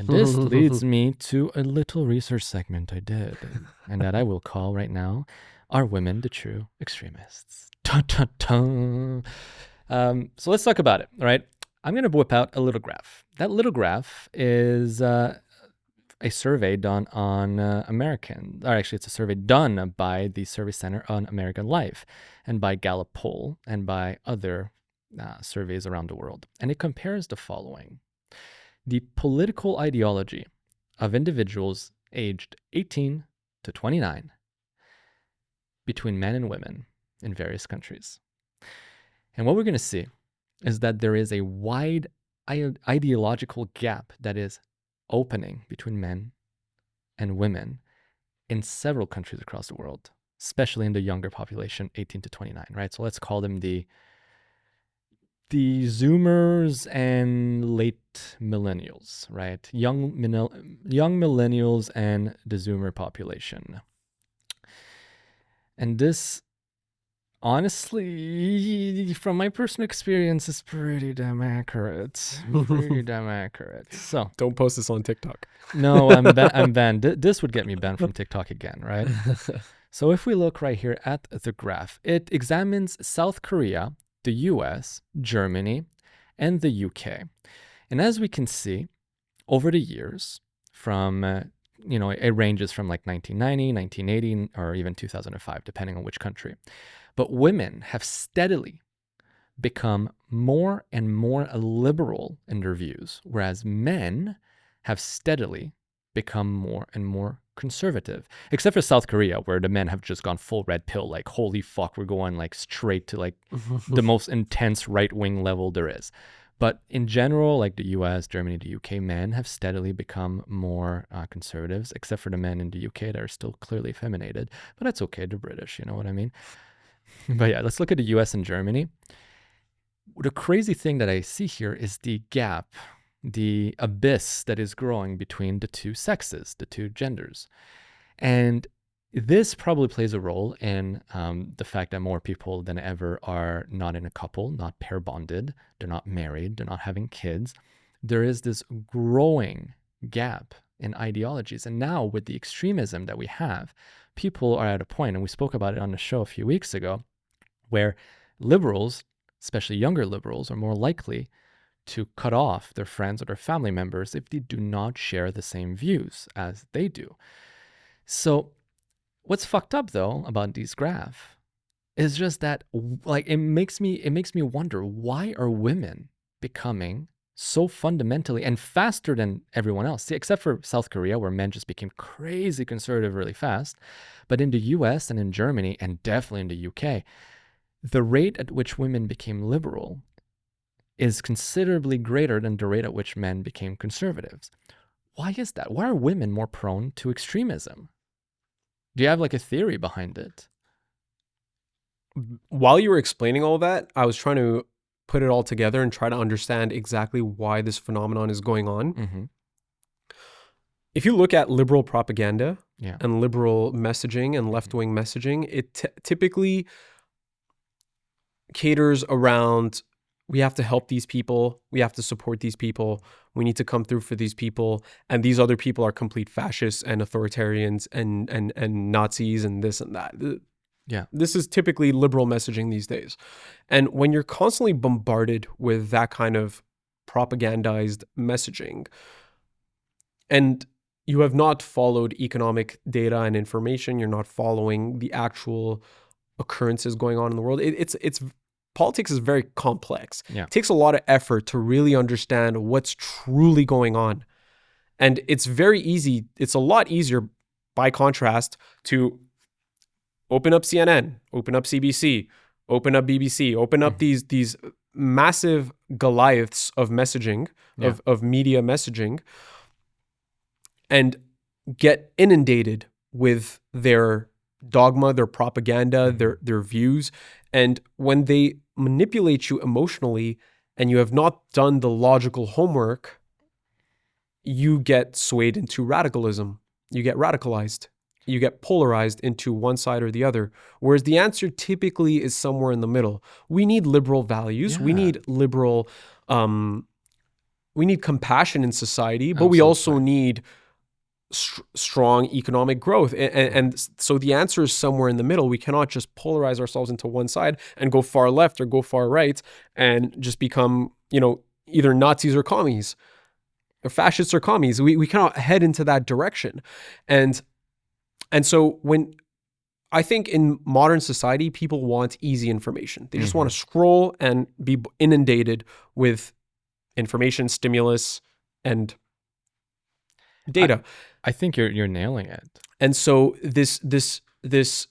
And this leads me to a little research segment I did, and that I will call right now, Are Women the True Extremists? Dun, dun, dun. So let's talk about it, all right? I'm going to whip out a little graph. That little graph is a survey done on American, or actually it's a survey done by the Survey Center on American Life and by Gallup Poll and by other surveys around the world. And it compares the following. The political ideology of individuals aged 18 to 29 between men and women in various countries. And what we're going to see is that there is a wide ideological gap that is opening between men and women in several countries across the world, especially in the younger population, 18 to 29, right? So let's call them the Zoomers and late millennials, right? Young millennials and the Zoomer population. And this, honestly, from my personal experience, is pretty damn accurate. Pretty damn accurate. So don't post this on TikTok. No, I'm banned. This would get me banned from TikTok again, right? So if we look right here at the graph, it examines South Korea, the US, Germany, and the UK. And as we can see, over the years, from, it ranges from like 1990, 1980, or even 2005, depending on which country. But women have steadily become more and more liberal in their views, whereas men have steadily become more and more conservative, except for South Korea, where the men have just gone full red pill, like, holy fuck, we're going like straight to like the most intense right-wing level there is. But in general, like the US, Germany, the UK, men have steadily become more conservatives, except for the men in the UK that are still clearly effeminated. But that's okay, they're British, you know what I mean? But yeah, let's look at the US and Germany. The crazy thing that I see here is the gap, the abyss that is growing between the two sexes, the two genders. And this probably plays a role in the fact that more people than ever are not in a couple, not pair bonded, they're not married, they're not having kids. There is this growing gap in ideologies. And now with the extremism that we have, people are at a point, and we spoke about it on the show a few weeks ago, where liberals, especially younger liberals, are more likely to cut off their friends or their family members if they do not share the same views as they do. So what's fucked up though about these graphs is just that, like, it makes me wonder, why are women becoming so fundamentally and faster than everyone else? See, except for South Korea, where men just became crazy conservative really fast. But in the US and in Germany, and definitely in the UK, the rate at which women became liberal is considerably greater than the rate at which men became conservatives. Why is that? Why are women more prone to extremism? Do you have like a theory behind it? While you were explaining all that, I was trying to put it all together and try to understand exactly why this phenomenon is going on. Mm-hmm. If you look at liberal propaganda Yeah. and liberal messaging and left-wing messaging, it typically caters around, we have to help these people, we have to support these people, we need to come through for these people, and these other people are complete fascists and authoritarians and Nazis and this and that. Yeah. This is typically liberal messaging these days. And when you're constantly bombarded with that kind of propagandized messaging, and you have not followed economic data and information, you're not following the actual occurrences going on in the world, it's politics is very complex. Yeah. It takes a lot of effort to really understand what's truly going on. And it's very easy. It's a lot easier, by contrast, to open up CNN, open up CBC, open up BBC, open up these massive Goliaths of messaging, of media messaging, and get inundated with their dogma, their propaganda, their views. And when they manipulate you emotionally and you have not done the logical homework, you get swayed into radicalism. You get radicalized. You get polarized into one side or the other. Whereas the answer typically is somewhere in the middle. We need liberal values. Yeah. We need liberal compassion in society, but we also need strong economic growth. And so the answer is somewhere in the middle. We cannot just polarize ourselves into one side and go far left or go far right and just become, either Nazis or commies, or fascists or commies. We cannot head into that direction. And so when I think in modern society, people want easy information. They just want to scroll and be inundated with information, stimulus, and data. I think you're nailing it. And so this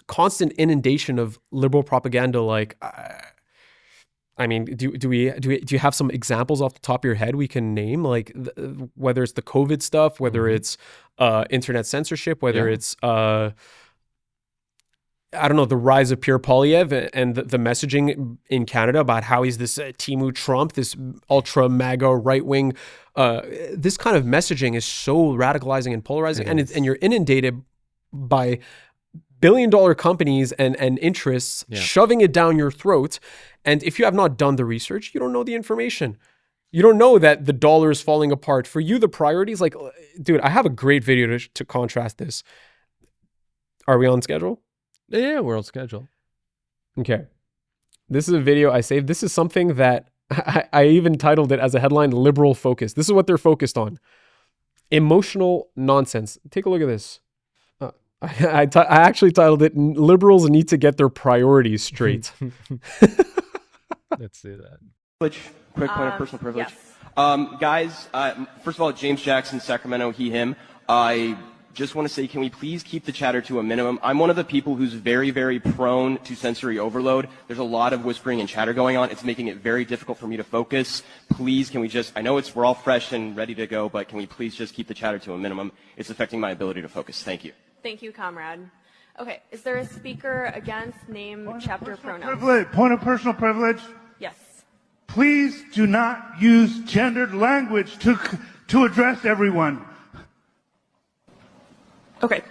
constant inundation of liberal propaganda, like, I mean, do you have some examples off the top of your head we can name, like whether it's the COVID stuff, whether it's internet censorship, whether it's I don't know, the rise of Pierre Poilievre and the messaging in Canada about how he's this Timu Trump, this ultra MAGA right wing. This kind of messaging is so radicalizing and polarizing, and you're inundated by billion-dollar companies and interests shoving it down your throat. And if you have not done the research, you don't know the information. You don't know that the dollar is falling apart. For you, the priorities, like, dude, I have a great video to contrast this. Are we on schedule? Yeah, we're on schedule. Okay. This is a video I saved. This is something that I even titled it as a headline, Liberal Focus. This is what they're focused on. Emotional nonsense. Take a look at this. I actually titled it, Liberals Need to Get Their Priorities Straight. Let's see that. Quick point of personal privilege. Yes. Guys, first of all, James Jackson, Sacramento, he, him. I just want to say, can we please keep the chatter to a minimum? I'm one of the people who's very, very prone to sensory overload. There's a lot of whispering and chatter going on. It's making it very difficult for me to focus. Please, can we just, I know we're all fresh and ready to go, but can we please just keep the chatter to a minimum? It's affecting my ability to focus. Thank you. Thank you, comrade. Okay, is there a speaker against name, chapter, pronouns? Point of personal privilege. Yes. Please do not use gendered language to address everyone. Okay.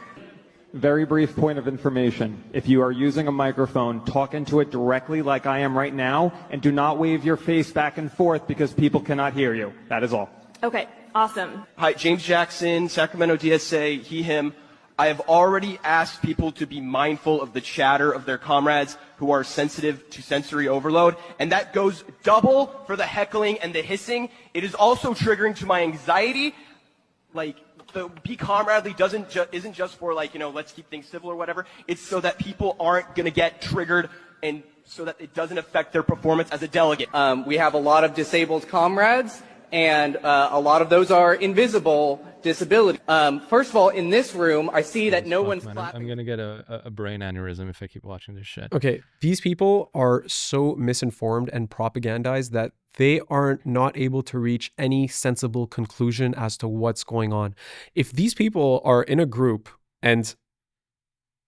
Very brief point of information. If you are using a microphone, talk into it directly like I am right now, and do not wave your face back and forth because people cannot hear you. That is all. Okay, awesome. Hi, James Jackson, Sacramento DSA, he, him. I have already asked people to be mindful of the chatter of their comrades who are sensitive to sensory overload, and that goes double for the heckling and the hissing. It is also triggering to my anxiety. Like, the be comradely isn't just for, like, let's keep things civil or whatever. It's so that people aren't going to get triggered and so that it doesn't affect their performance as a delegate. We have a lot of disabled comrades, and a lot of those are invisible disability. First of all, in this room, I see that no one's clapping. I'm going to get a brain aneurysm if I keep watching this shit. Okay, these people are so misinformed and propagandized that they are not able to reach any sensible conclusion as to what's going on. If these people are in a group and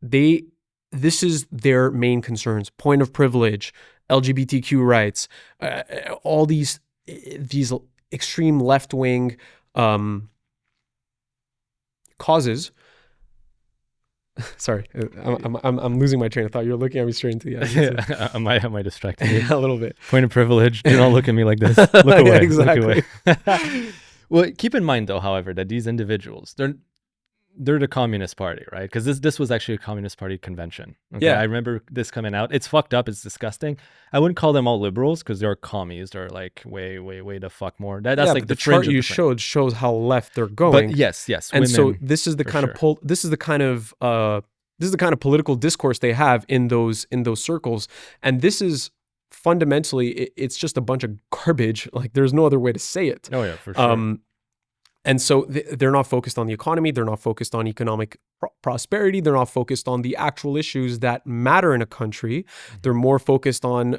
this is their main concerns, point of privilege, LGBTQ rights, all these extreme left-wing causes. Sorry, I'm losing my train of thought. You're looking at me straight into the eyes. Yeah, am I distracted? Yeah, a little bit. Point of privilege. Do not look at me like this. Look away. Yeah, exactly. Look away. Well, keep in mind though, however, that these individuals, they're the Communist Party, right? Because this was actually a Communist Party convention. Okay? Yeah. I remember this coming out. It's fucked up. It's disgusting. I wouldn't call them all liberals because they're commies. They're like way the fuck more. That's like the chart you showed shows how left they're going. But yes. And women, so this is the kind of this is the kind of political discourse they have in those circles. And this is fundamentally it's just a bunch of garbage. Like, there's no other way to say it. Oh yeah, for sure. And so they're not focused on the economy. They're not focused on economic prosperity. They're not focused on the actual issues that matter in a country. They're more focused on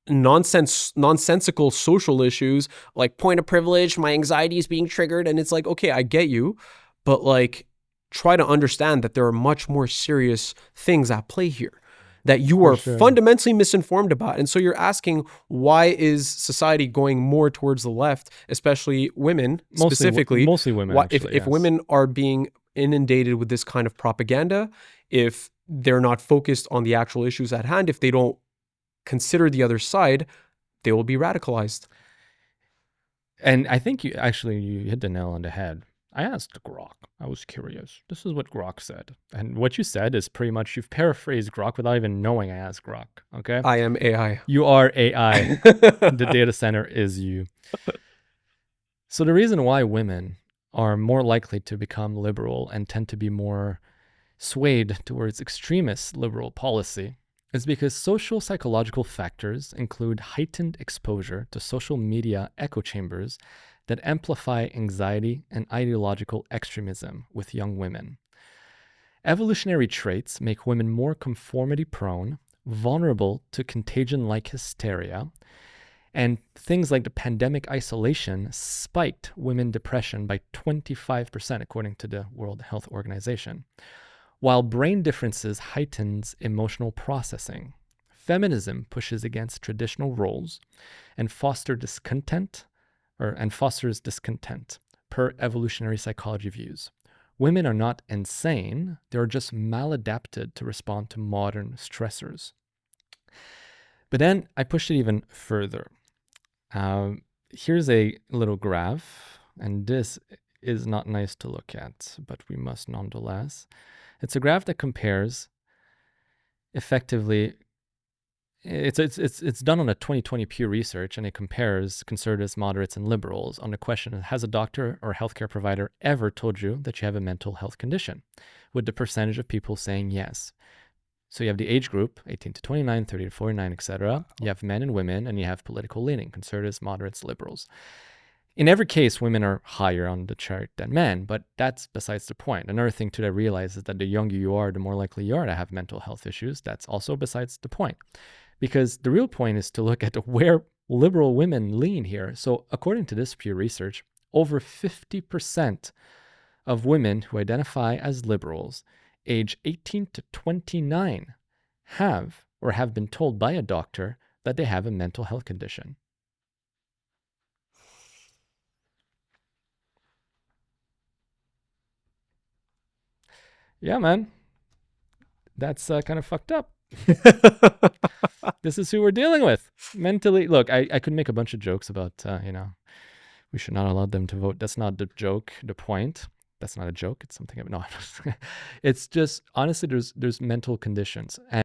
nonsensical social issues like point of privilege, my anxiety is being triggered. And it's like, okay, I get you, but like, try to understand that there are much more serious things at play here that you are fundamentally misinformed about. And so you're asking, why is society going more towards the left, especially women, specifically? Mostly women, actually, if women are being inundated with this kind of propaganda, if they're not focused on the actual issues at hand, if they don't consider the other side, they will be radicalized. And I think you hit the nail on the head. I asked Grok. I was curious. This is what Grok said. And what you said is pretty much you've paraphrased Grok without even knowing I asked Grok. Okay? I am AI. You are AI. The data center is you. So the reason why women are more likely to become liberal and tend to be more swayed towards extremist liberal policy is because social psychological factors include heightened exposure to social media echo chambers that amplify anxiety and ideological extremism with young women. Evolutionary traits make women more conformity prone, vulnerable to contagion-like hysteria, and things like the pandemic isolation spiked women depression by 25%, according to the World Health Organization. While brain differences heightens emotional processing, feminism pushes against traditional roles and fosters discontent, per evolutionary psychology views. Women are not insane, they are just maladapted to respond to modern stressors. But then I pushed it even further. Here's a little graph, and this is not nice to look at, but we must nonetheless. It's a graph that compares effectively. It's done on a 2020 Pew Research, and it compares conservatives, moderates, and liberals on the question: has a doctor or healthcare provider ever told you that you have a mental health condition? With the percentage of people saying yes. So you have the age group, 18 to 29, 30 to 49, etc. You have men and women, and you have political leaning, conservatives, moderates, liberals. In every case, women are higher on the chart than men, but that's besides the point. Another thing too that I realize is that the younger you are, the more likely you are to have mental health issues. That's also besides the point. Because the real point is to look at where liberal women lean here. So according to this Pew Research, over 50% of women who identify as liberals age 18 to 29 have been told by a doctor that they have a mental health condition. Yeah, man. That's kind of fucked up. This is who we're dealing with. Mentally, look, I could make a bunch of jokes about, we should not allow them to vote. That's not the joke, the point. That's not a joke. It's something, no, it's just, honestly, there's mental conditions. And